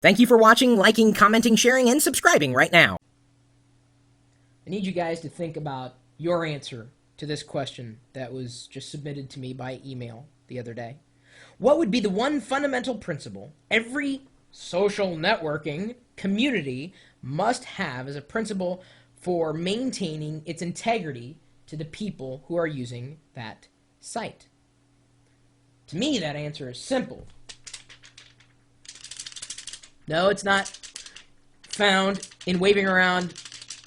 Thank you for watching, liking, commenting, sharing, and subscribing right now. I need you guys to think about your answer to this question that was just submitted to me by email the other day. What would be the one fundamental principle every social networking community must have as a principle for maintaining its integrity to the people who are using that site? To me, that answer is simple. No, it's not found in waving around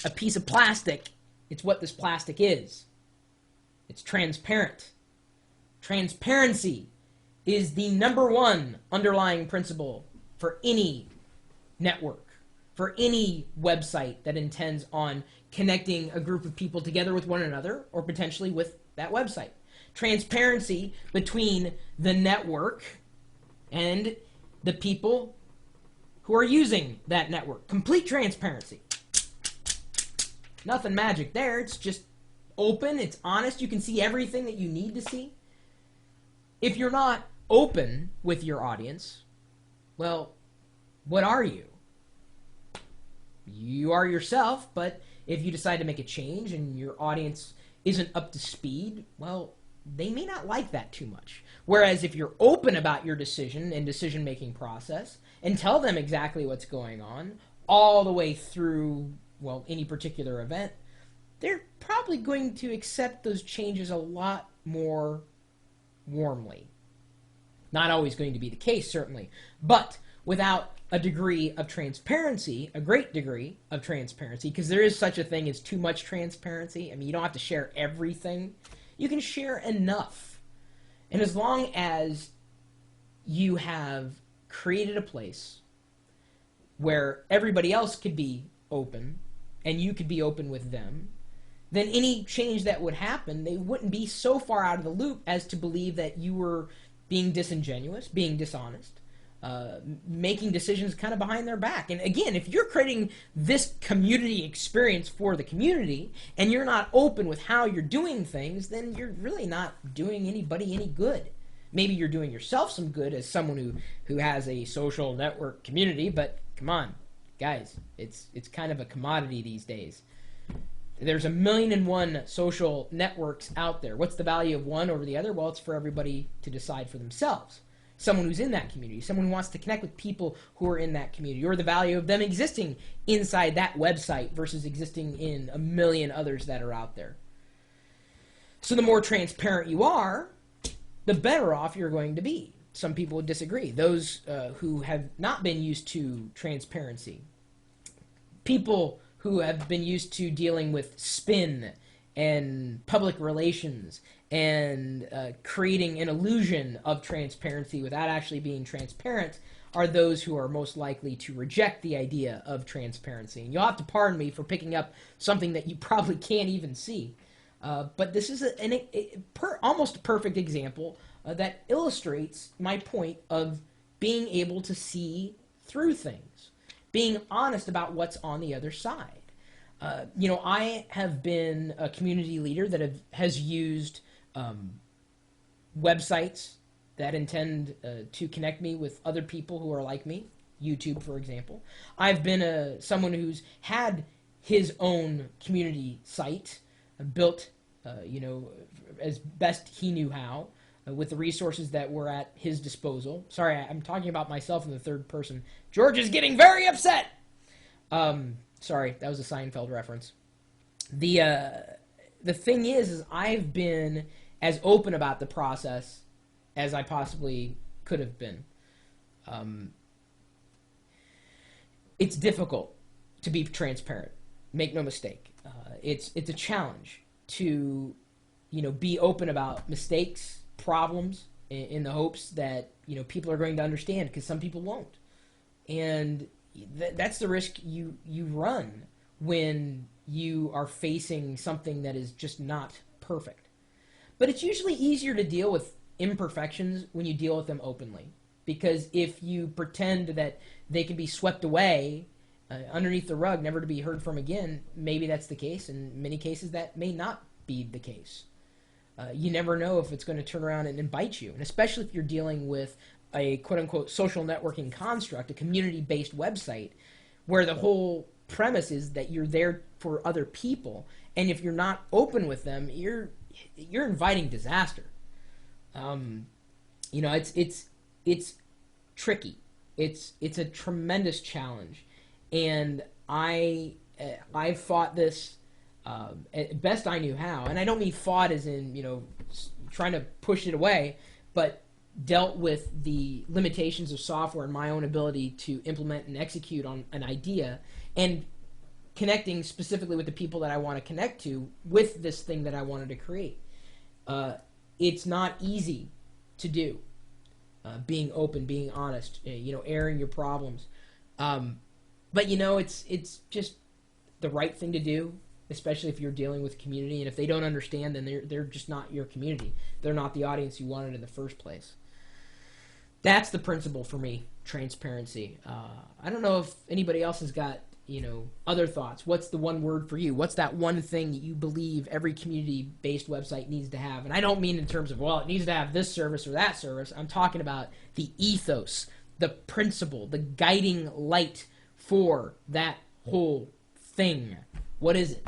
a piece of plastic. It's what this plastic is. It's transparent. Transparency is the number one underlying principle for any network, for any website that intends on connecting a group of people together with one another or potentially with that website. Transparency between the network and the people who are using that network. Complete transparency. Nothing magic there. It's just open. It's honest. You can see everything that you need to see. If you're not open with your audience, well, what are you? You are yourself, but if you decide to make a change and your audience isn't up to speed, well, they may not like that too much. Whereas if you're open about your decision and decision-making process and tell them exactly what's going on all the way through, well, any particular event, they're probably going to accept those changes a lot more warmly. Not always going to be the case, certainly, but without a degree of transparency, a great degree of transparency, because there is such a thing as too much transparency. I mean, you don't have to share everything. You can share enough. And as long as you have created a place where everybody else could be open and you could be open with them, then any change that would happen, they wouldn't be so far out of the loop as to believe that you were being disingenuous, being dishonest, making decisions kind of behind their back. And again, if you're creating this community experience for the community and you're not open with how you're doing things, then you're really not doing anybody any good. Maybe you're doing yourself some good as someone who has a social network community, but come on, guys, it's kind of a commodity these days. There's 1,000,001 social networks out there. What's the value of one over the other? Well, it's for everybody to decide for themselves. Someone who's in that community, someone who wants to connect with people who are in that community, or the value of them existing inside that website versus existing in 1,000,000 others that are out there. So the more transparent you are, the better off you're going to be. Some people would disagree. Those who have not been used to transparency, people who have been used to dealing with spin and public relations and creating an illusion of transparency without actually being transparent, are those who are most likely to reject the idea of transparency. And you'll have to pardon me for picking up something that you probably can't even see. But this is almost a perfect example that illustrates my point of being able to see through things, being honest about what's on the other side. I have been a community leader that has used websites that intend to connect me with other people who are like me, YouTube, for example. I've been someone who's had his own community site built, as best he knew how, with the resources that were at his disposal. Sorry, I'm talking about myself in the third person. George is getting very upset. Sorry, that was a Seinfeld reference. The thing is I've been as open about the process as I possibly could have been. It's difficult to be transparent. Make no mistake. It's a challenge to, be open about mistakes, problems, in the hopes that, people are going to understand, because some people won't. And that's the risk you run when you are facing something that is just not perfect. But it's usually easier to deal with imperfections when you deal with them openly. Because if you pretend that they can be swept away underneath the rug, never to be heard from again, maybe that's the case. In many cases, that may not be the case. You never know if it's going to turn around and bite you. And especially if you're dealing with a quote-unquote social networking construct, a community-based website, where the whole premise is that you're there for other people, and if you're not open with them, you're inviting disaster. You know, it's tricky. It's a tremendous challenge, and I fought this best I knew how, and I don't mean fought as in, you know, trying to push it away, but dealt with the limitations of software and my own ability to implement and execute on an idea, and connecting specifically with the people that I want to connect to with this thing that I wanted to create. It's not easy to do. Being open, being honest, you know, airing your problems. But you know, it's just the right thing to do, especially if you're dealing with community. And if they don't understand, then they're just not your community. They're not the audience you wanted in the first place. That's the principle for me, transparency. I don't know if anybody else has got, you know, other thoughts. What's the one word for you? What's that one thing that you believe every community-based website needs to have? And I don't mean in terms of, well, it needs to have this service or that service. I'm talking about the ethos, the principle, the guiding light for that whole thing. What is it?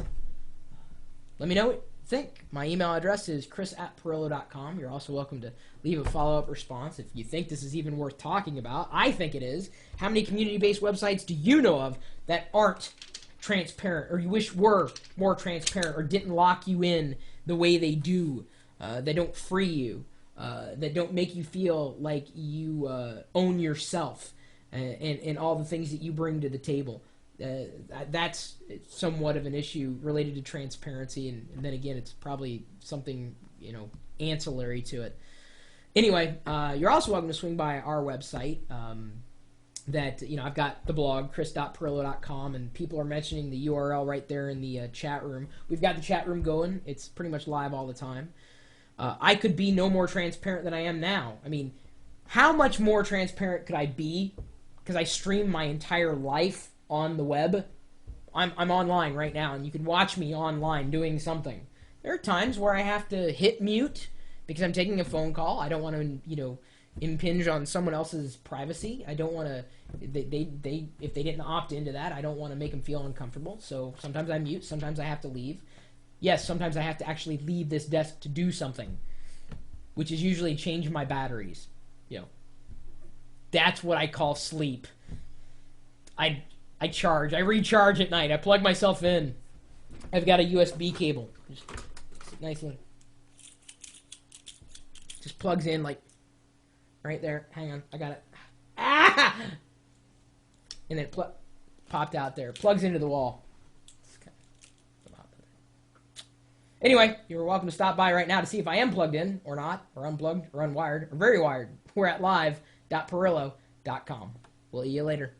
Let me know what you think. My email address is chris@pirillo.com. You're also welcome to leave a follow-up response if you think this is even worth talking about. I think it is. How many community-based websites do you know of that aren't transparent, or you wish were more transparent, or didn't lock you in the way they do, that don't free you, that don't make you feel like you own yourself and all the things that you bring to the table? That's somewhat of an issue related to transparency, and then again, it's probably something, you know, ancillary to it. Anyway, you're also welcome to swing by our website. That, you know, I've got the blog, chris.pirillo.com, and people are mentioning the URL right there in the chat room. We've got the chat room going. It's pretty much live all the time. I could be no more transparent than I am now. I mean, how much more transparent could I be? Because I stream my entire life on the web. I'm online right now, and you can watch me online doing something. There are times where I have to hit mute because I'm taking a phone call. I don't want to, you know, impinge on someone else's privacy. I don't want to, they if they didn't opt into that, I don't want to make them feel uncomfortable. So sometimes I mute, sometimes I have to leave. Yes, sometimes I have to actually leave this desk to do something, which is usually change my batteries. You know, that's what I call sleep. I recharge at night. I plug myself in. I've got a USB cable. Just nice little, just plugs in like right there. Hang on, I got it. Ah! And it popped out there. Plugs into the wall. Anyway, you're welcome to stop by right now to see if I am plugged in or not, or unplugged, or unwired, or very wired. We're at live.pirillo.com. We'll see you later.